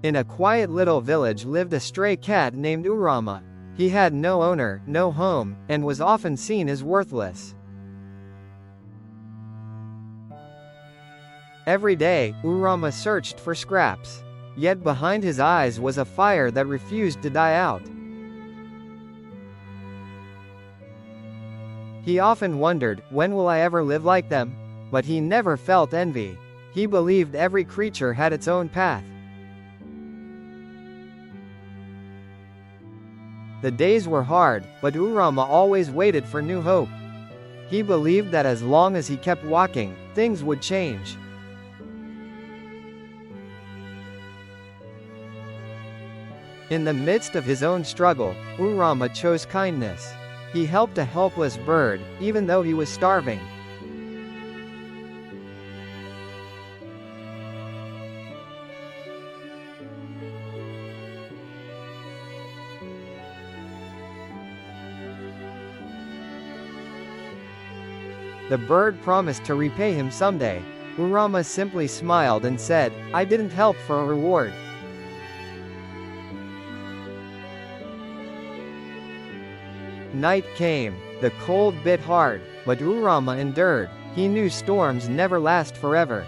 In a quiet little village lived a stray cat named Urama. He had no owner, no home, and was often seen as worthless. Every day, Urama searched for scraps. Yet behind his eyes was a fire that refused to die out. He often wondered, when will I ever live like them? But he never felt envy. He believed every creature had its own path. The days were hard, but Urama always waited for new hope. He believed that as long as he kept walking, things would change. In the midst of his own struggle, Urama chose kindness. He helped a helpless bird, even though he was starving. The bird promised to repay him someday. Urama simply smiled and said, "I didn't help for a reward." Night came. The cold bit hard, but Urama endured. He knew storms never last forever.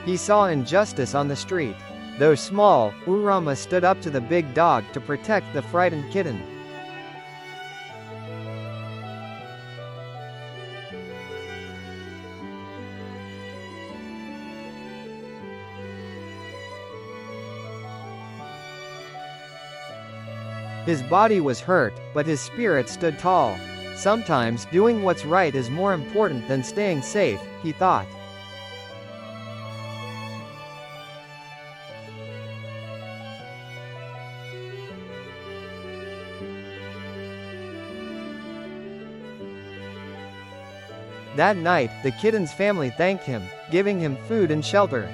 He saw injustice on the street. Though small, Urama stood up to the big dog to protect the frightened kitten. His body was hurt, but his spirit stood tall. Sometimes doing what's right is more important than staying safe, he thought. That night, the kitten's family thanked him, giving him food and shelter.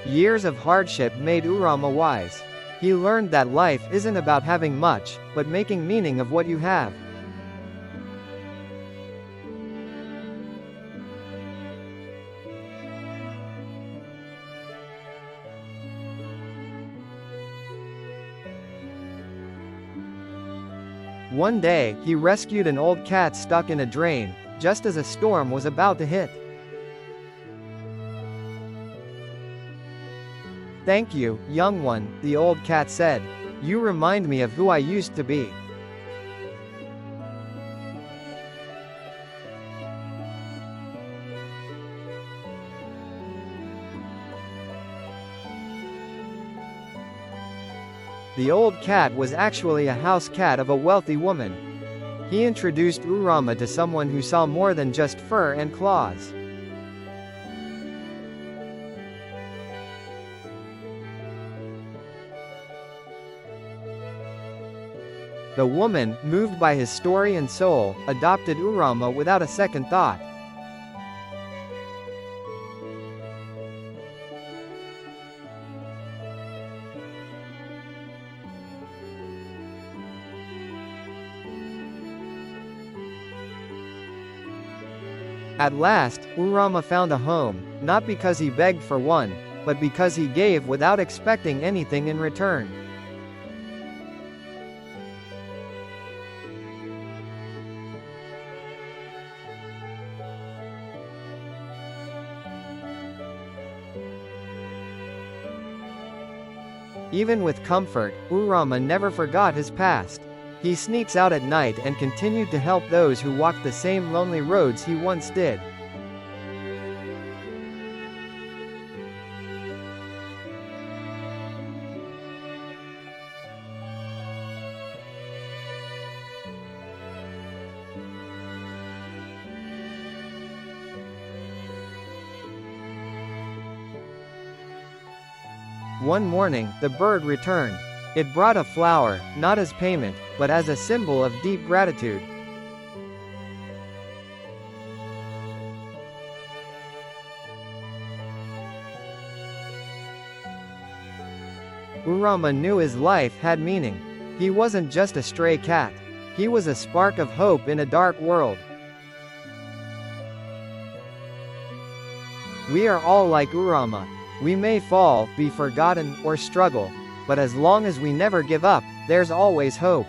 Years of hardship made Urama wise. He learned that life isn't about having much, but making meaning of what you have. One day, he rescued an old cat stuck in a drain, just as a storm was about to hit. "Thank you, young one," the old cat said. "You remind me of who I used to be." The old cat was actually a house cat of a wealthy woman. He introduced Urama to someone who saw more than just fur and claws. The woman, moved by his story and soul, adopted Urama without a second thought. At last, Urama found a home, not because he begged for one, but because he gave without expecting anything in return. Even with comfort, Urama never forgot his past. He sneaks out at night and continued to help those who walked the same lonely roads he once did. One morning, the bird returned. It brought a flower, not as payment, but as a symbol of deep gratitude. Urama knew his life had meaning. He wasn't just a stray cat. He was a spark of hope in a dark world. We are all like Urama. We may fall, be forgotten, or struggle, but as long as we never give up, there's always hope.